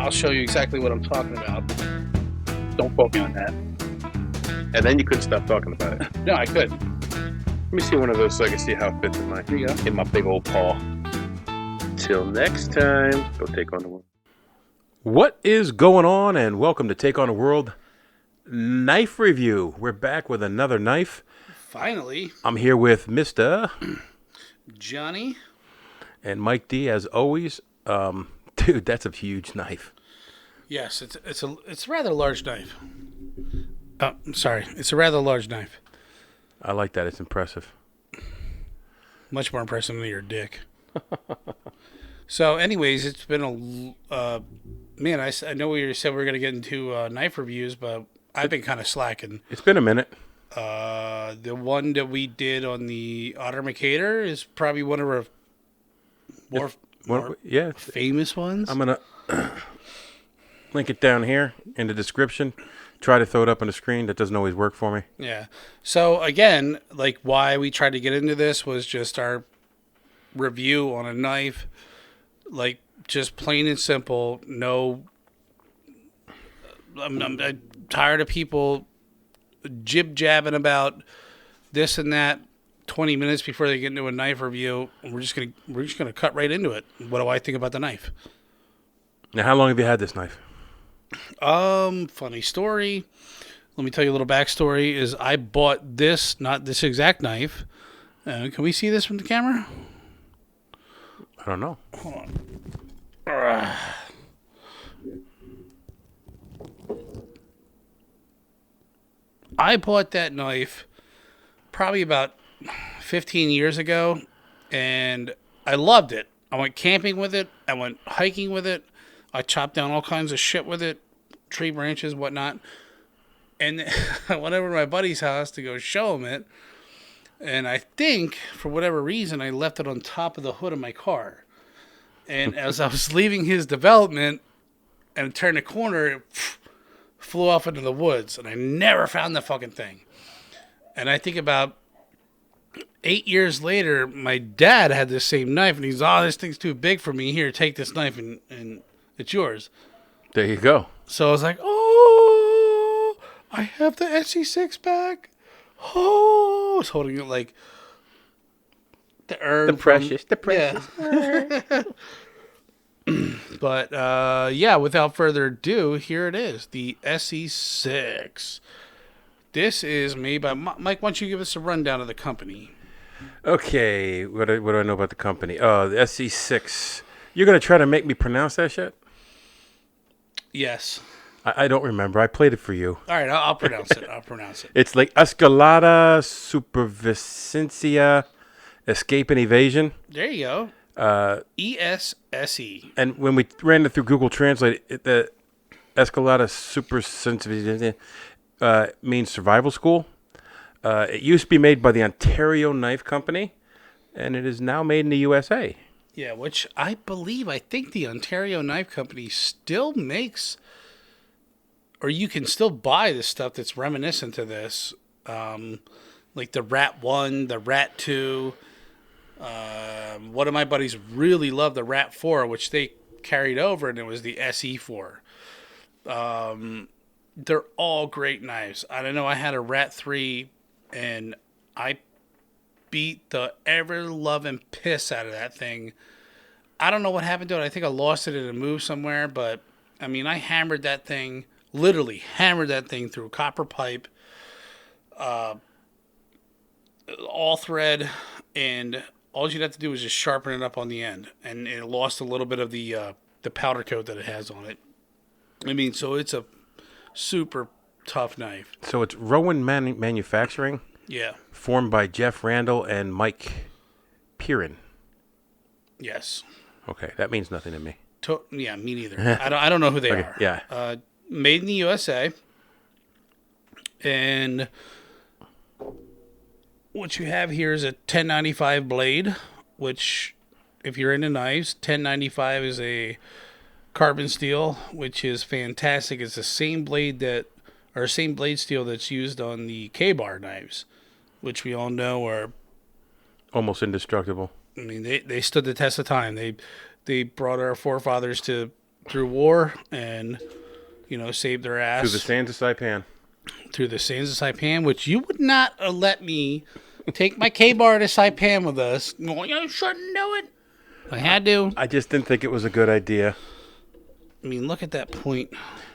I'll show you exactly what I'm talking about. Don't quote me on that. And then you couldn't stop talking about it. No, I could. Let me see one of those so I can see how it fits in my Here you go. big old paw. Till next time, go take on the world. What is going on? And welcome to Take on the World Knife Review. We're back with another knife. Finally, I'm here with Mr. Johnny. and Mike D. As always. Dude, that's a huge knife. Yes, it's a rather large knife. Oh, I'm sorry. It's a rather large knife. I like that. It's impressive. Much more impressive than your dick. So, anyways, it's been a man. I know we said we were going to get into knife reviews, but I've been kind of slacking. It's been a minute. The one that we did on the Otter Micarta is probably one of our more famous ones. I'm going to link it down here in the description. Try to throw it up on the screen. That doesn't always work for me. Yeah. So, again, like why we tried to get into this was just our review on a knife. Like, just plain and simple. No, I'm tired of people jib-jabbing about this and that 20 minutes before they get into a knife review. We're just gonna cut right into it. What do I think about the knife? Now, how long have you had this knife? Funny story. Let me tell you a little backstory. Is I bought this, not this exact knife. Can we see this from the camera? I don't know. Hold on. I bought that knife probably about 15 years ago, and I loved it. I went camping with it. I went hiking with it. I chopped down all kinds of shit with it, tree branches, whatnot. And I went over to my buddy's house to go show him it. And I think, for whatever reason, I left it on top of the hood of my car. And as I was leaving his development and turned a corner, it flew off into the woods. And I never found the fucking thing. And I think about 8 years later, my dad had this same knife. And he's, this thing's too big for me. Here, take this knife and it's yours. There you go. So I was like, oh, I have the Esee-6 back. Oh, I was holding it like the urn. The precious. Yeah. But, without further ado, here it is. The Esee-6. This is made by... Mike, why don't you give us a rundown of the company? Okay, what do I know about the company? The Esee-6. You're going to try to make me pronounce that shit? Yes. I don't remember. I played it for you. All right, I'll pronounce it. It's like Escalada, Supervivencia, Escape and Evasion. There you go. ESSE. And when we ran it through Google Translate, the Escalada Supervivencia means survival school. It used to be made by the Ontario Knife Company, and it is now made in the USA. Yeah, which I think the Ontario Knife Company still makes, or you can still buy the stuff that's reminiscent to this, like the Rat 1, the Rat 2. One of my buddies really loved the Rat 4, which they carried over, and it was the Esee-4. They're all great knives. I don't know, I had a Rat 3, and I beat the ever-loving piss out of that thing. I don't know what happened to it. I think I lost it in a move somewhere, but, I mean, I hammered that thing, literally hammered that thing through a copper pipe, all thread, and all you'd have to do was just sharpen it up on the end, and it lost a little bit of the powder coat that it has on it. I mean, so it's a super tough knife. So it's Rowan Manufacturing? Yeah. Formed by Jeff Randall and Mike Piran. Yes. Okay, that means nothing to me. Yeah, me neither. I don't know who they are. Yeah. Made in the USA. And what you have here is a 1095 blade, which, if you're into knives, 1095 is a carbon steel, which is fantastic. It's the same blade steel that's used on the K-bar knives, which we all know are almost indestructible. I mean, they stood the test of time. They brought our forefathers to through war and, saved their ass Through the sands of Saipan. through the sands of Saipan, which you would not let me take my K-bar to Saipan with us. Going, I shouldn't do it. I had to. I just didn't think it was a good idea. I mean, look at that point.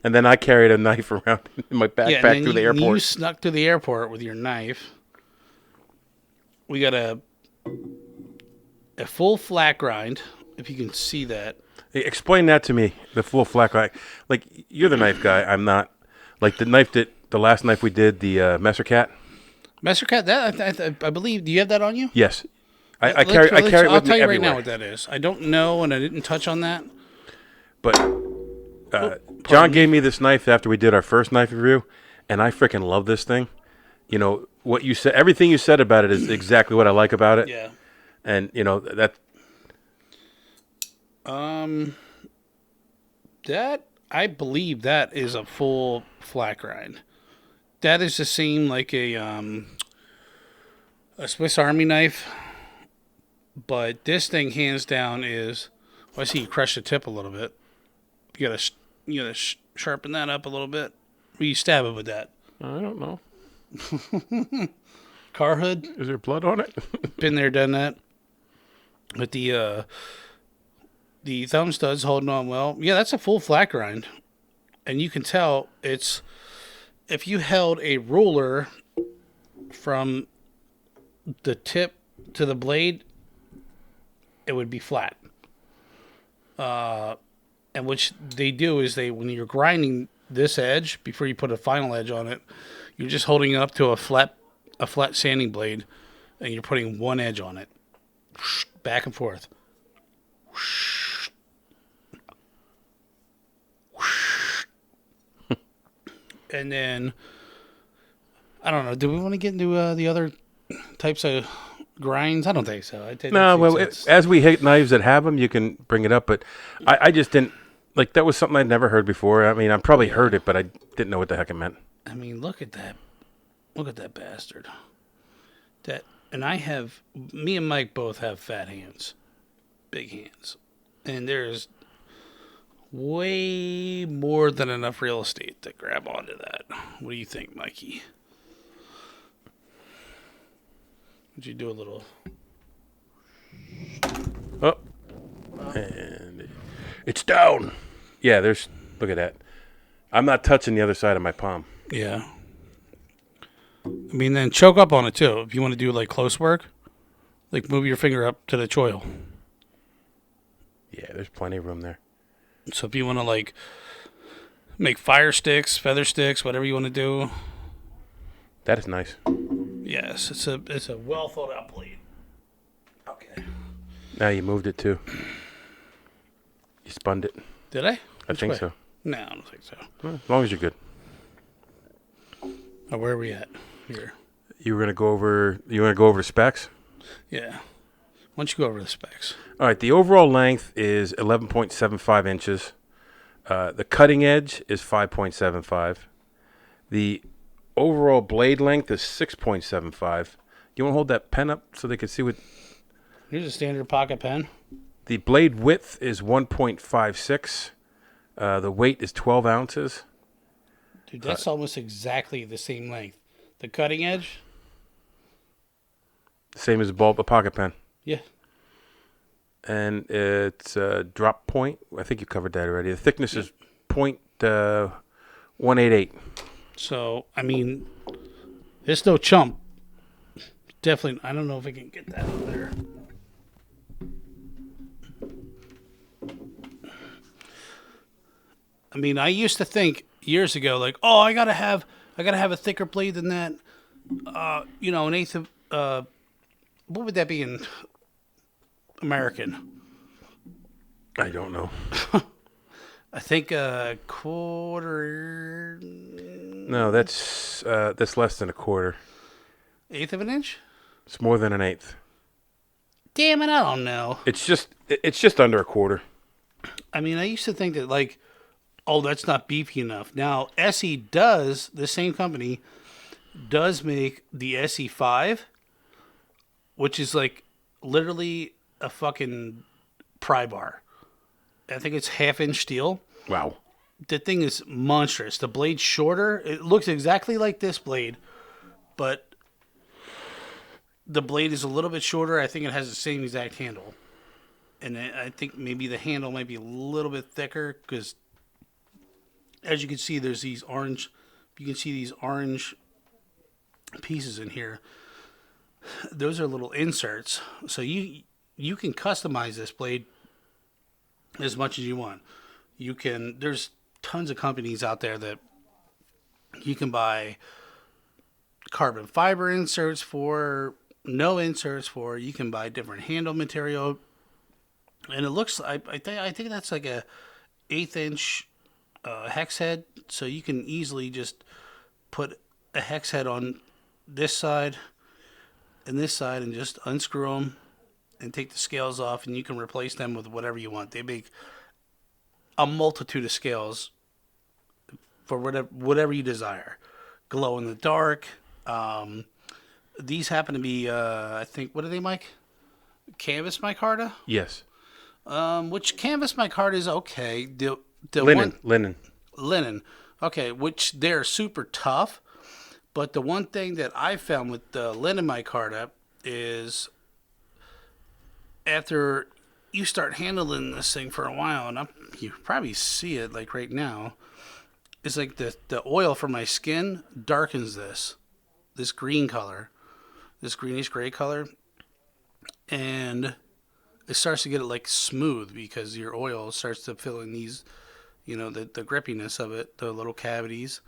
And then I carried a knife around in my backpack through the airport. You snuck to the airport with your knife. We got a full flat grind, if you can see that. Hey, explain that to me, the full flat grind. Like, you're the knife guy. I'm not. Like, the last knife we did, the Messer Cat. Messer Cat, that I believe. Do you have that on you? Yes. I carry it with me everywhere. I'll tell you right now what that is. I don't know, and I didn't touch on that. But John gave me this knife after we did our first knife review, and I freaking love this thing. What you said, everything you said about it is exactly what I like about it. Yeah. And that. That I believe that is a full flat grind. That is the same like a Swiss Army knife, but this thing hands down is. Well, I see you crush the tip a little bit. You gotta sharpen that up a little bit. Will you stab it with that? I don't know. Car hood? Is there blood on it? Been there, done that. With the thumb studs holding on well. Yeah, that's a full flat grind. And you can tell it's... If you held a ruler from the tip to the blade, it would be flat. And which they do is when you're grinding this edge, before you put a final edge on it, you're just holding it up to a flat sanding blade, and you're putting one edge on it. Back and forth. And then, I don't know, do we want to get into the other types of grinds? I don't think so. As we hit knives that have them, you can bring it up, but I just didn't, like, that was something I'd never heard before. I mean, I probably heard it, but I didn't know what the heck it meant. I mean, look at that. Look at that bastard. Me and Mike both have fat hands. Big hands. And there's way more than enough real estate to grab onto that. What do you think, Mikey? Would you do a little... Oh. And it's down. Yeah, look at that. I'm not touching the other side of my palm. Yeah. I mean, then choke up on it, too. If you want to do, like, close work, like, move your finger up to the choil. Yeah, there's plenty of room there. So if you want to, like, make fire sticks, feather sticks, whatever you want to do. That is nice. Yes, it's a well thought out blade. Okay. Now you moved it, too. You spun it. Did I? I think so. No, I don't think so. Well, as long as you're good. Now, where are we at here? You want to go over the specs? Yeah. Why don't you go over the specs? All right. The overall length is 11.75 inches. The cutting edge is 5.75. The overall blade length is 6.75. You want to hold that pen up so they can see what... Here's a standard pocket pen. The blade width is 1.56. The weight is 12 ounces. Dude, that's almost exactly the same length. The cutting edge? Same as a pocket pen. Yeah. And it's a drop point. I think you covered that already. The thickness is 0.188. So, I mean, there's no chump. Definitely, I don't know if I can get that up there. I mean, I used to think years ago, like, oh, I gotta have a thicker blade than that. An eighth of what would that be in American? I don't know. I think a quarter. No, that's less than a quarter. Eighth of an inch? It's more than an eighth. Damn it, I don't know. It's just under a quarter. I mean, I used to think that, like, oh, that's not beefy enough. Now, Esee does, the same company, does make the Esee-6, which is, like, literally a fucking pry bar. I think it's 1/2 inch steel. Wow. The thing is monstrous. The blade's shorter. It looks exactly like this blade, but the blade is a little bit shorter. I think it has the same exact handle. And I think maybe the handle might be a little bit thicker because, as you can see, there's these orange. You can see these orange pieces in here. Those are little inserts. So you can customize this blade as much as you want. You can. There's tons of companies out there that you can buy carbon fiber inserts for, no inserts for. You can buy different handle material. And it looks, I think that's like a 1/8 inch hex head, so you can easily just put a hex head on this side and this side, and just unscrew them and take the scales off, and you can replace them with whatever you want. They make a multitude of scales for whatever you desire. Glow in the dark. These happen to be, I think, what are they, Mike? Canvas micarta? Yes. Which canvas micarta is okay. The linen. Okay, which they're super tough. But the one thing that I found with the linen micarta is after you start handling this thing for a while, and you probably see it like right now, it's like the oil from my skin darkens this green color, this greenish gray color, and it starts to get it like smooth because your oil starts to fill in these, the grippiness of it, the little cavities.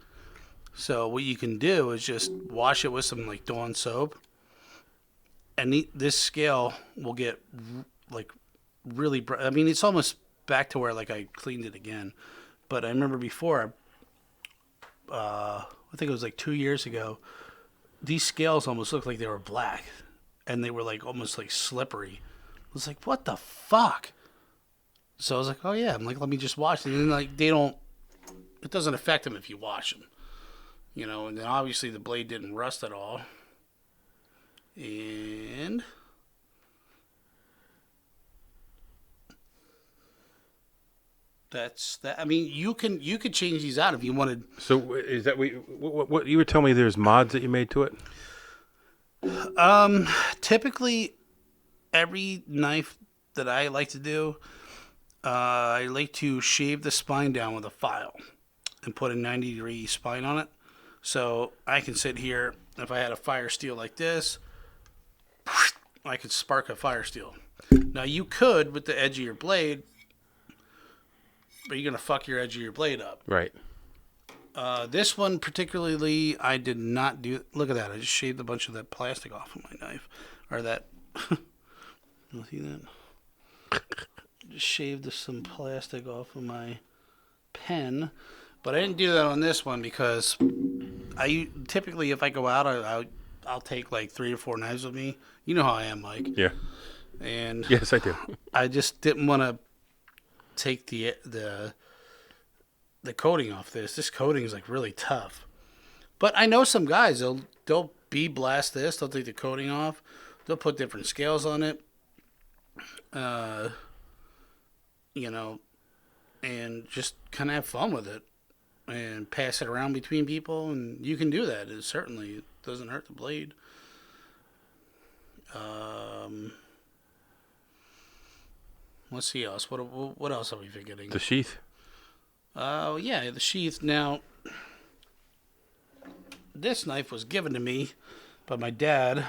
So what you can do is just wash it with some like Dawn soap, and this scale will get like really bright. I mean, it's almost back to where like I cleaned it again. But I remember before, I think it was like 2 years ago, these scales almost looked like they were black, and they were like almost like slippery. I was like, what the fuck? So I was like, oh yeah. I'm like, let me just wash it. And then like it doesn't affect them if you wash them. And then obviously the blade didn't rust at all. And that's that. I mean, you could change these out if you wanted. So is that what you were telling me? There's mods that you made to it. Typically, every knife that I like to do, I like to shave the spine down with a file and put a 90-degree spine on it. So I can sit here. If I had a fire steel like this, I could spark a fire steel. Now you could with the edge of your blade, but you're gonna fuck your edge of your blade up. Right. This one particularly, I did not do. Look at that! I just shaved a bunch of that plastic off of my knife, or that. You see that? Just shaved some plastic off of my pen, but I didn't do that on this one because I typically, if I go out, I'll take like 3 or 4 knives with me. You know how I am, Mike. Yeah. And yes, I do. I just didn't want to take the coating off this. This coating is like really tough. But I know some guys, they'll blast this. They'll take the coating off. They'll put different scales on it. And just kind of have fun with it and pass it around between people. And you can do that. It doesn't hurt the blade. Let's see else. What else are we forgetting? The sheath. Oh, yeah, the sheath. Now, this knife was given to me by my dad,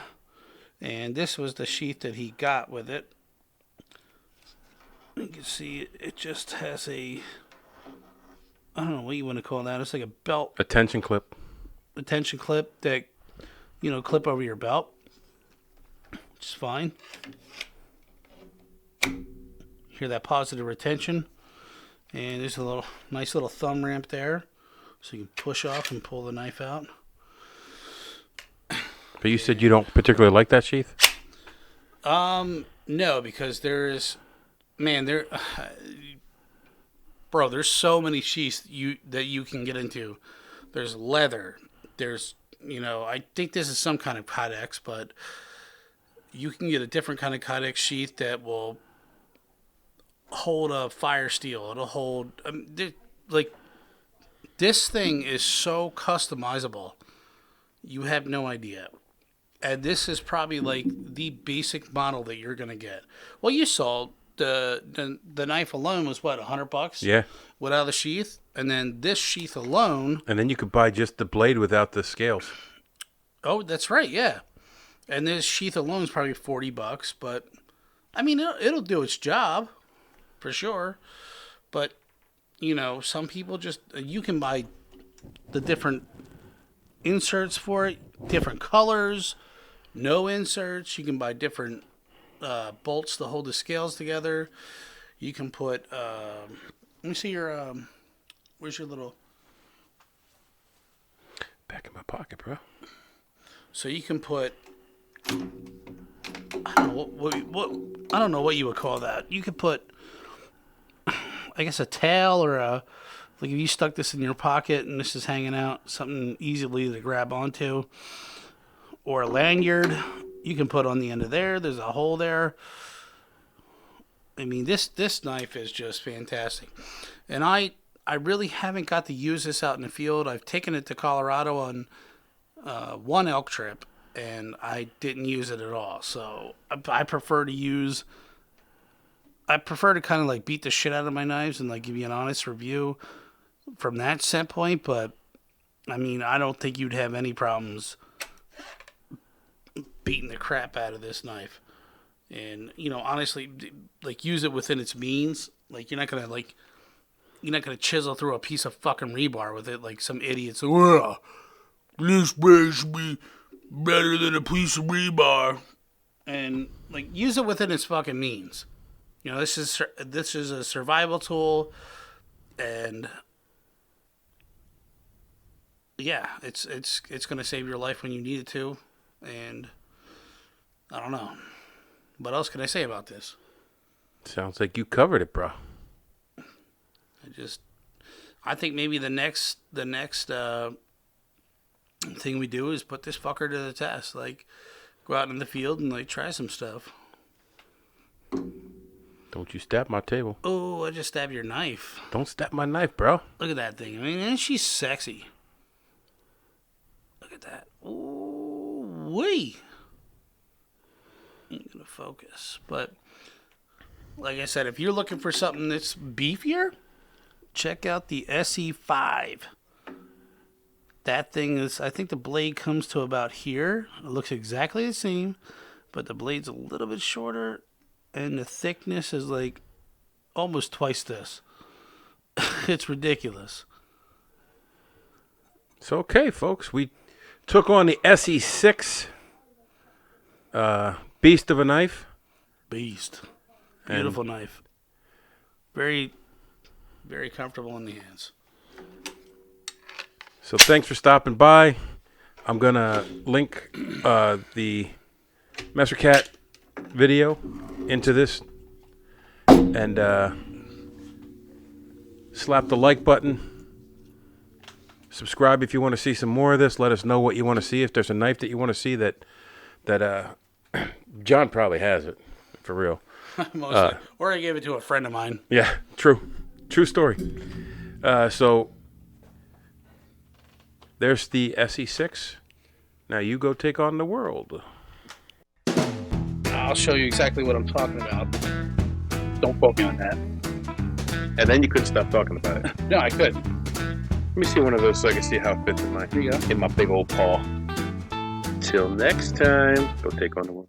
and this was the sheath that he got with it. You can see it just has I don't know what you want to call that. It's like a belt. A tension clip. A tension clip that, clip over your belt. Which is fine. Hear that positive retention. And there's a nice little thumb ramp there. So you can push off and pull the knife out. But you said you don't particularly like that sheath? No, because there's so many sheaths that you can get into. There's leather. There's, I think this is some kind of Kydex, but you can get a different kind of Kydex sheath that will hold a fire steel. It'll hold like this thing is so customizable. You have no idea. And this is probably like the basic model that you're gonna get. Well, you saw the knife alone was what, $100? Yeah. Without the sheath, and then this sheath alone. And then you could buy just the blade without the scales. Oh, that's right, yeah. And this sheath alone is probably $40, but I mean it'll do its job, for sure. But you know, some people just you can buy the different inserts for it, different colors, no inserts. You can buy different bolts to hold the scales together. You can put. Let me see your. Where's your little? Back in my pocket, bro. So you can put. I don't know what I don't know what you would call that. You could put. I guess a tail or a. Like if you stuck this in your pocket and this is hanging out, something easily to grab onto, or a lanyard you can put on the end of there. There's a hole there. I mean, this knife is just fantastic, and I really haven't got to use this out in the field. I've taken it to Colorado on one elk trip, and I didn't use it at all. So I prefer to use. I prefer to kind of like beat the shit out of my knives and like give you an honest review from that standpoint, but I mean, I don't think you'd have any problems beating the crap out of this knife. And, you know, honestly, like use it within its means. Like you're not gonna chisel through a piece of fucking rebar with it like some idiots. Oh, this blade should be better than a piece of rebar. And like use it within its fucking means. You know, this is a survival tool, and yeah, it's going to save your life when you need it to, and I don't know. What else can I say about this? Sounds like you covered it, bro. I think maybe the next thing we do is put this fucker to the test. Like, go out in the field and like try some stuff. Don't you stab my table. Oh, I just stabbed your knife. Don't stab my knife, bro. Look at that thing. I mean, isn't she sexy? Look at that. Ooh, wee. I'm gonna focus, but like I said, if you're looking for something that's beefier, check out the Esee-6. That thing is, I think the blade comes to about here. It looks exactly the same, but the blade's a little bit shorter, and the thickness is like almost twice this. It's ridiculous. So, okay, folks, we took on the Esee-6 beast of a knife. Beast. Beautiful knife. Very, very comfortable in the hands. So thanks for stopping by. I'm going to link the Messer Cat video into this. And slap the like button. Subscribe if you want to see some more of this. Let us know what you want to see. If there's a knife that you want to see that John probably has it, for real. Mostly. Or I gave it to a friend of mine. Yeah, true. True story. So there's the Esee-6. Now you go take on the world. I'll show you exactly what I'm talking about. Don't quote me on that. And then you couldn't stop talking about it. No, I could. Let me see one of those so I can see how it fits in my big old paw. Till next time, go take on the world.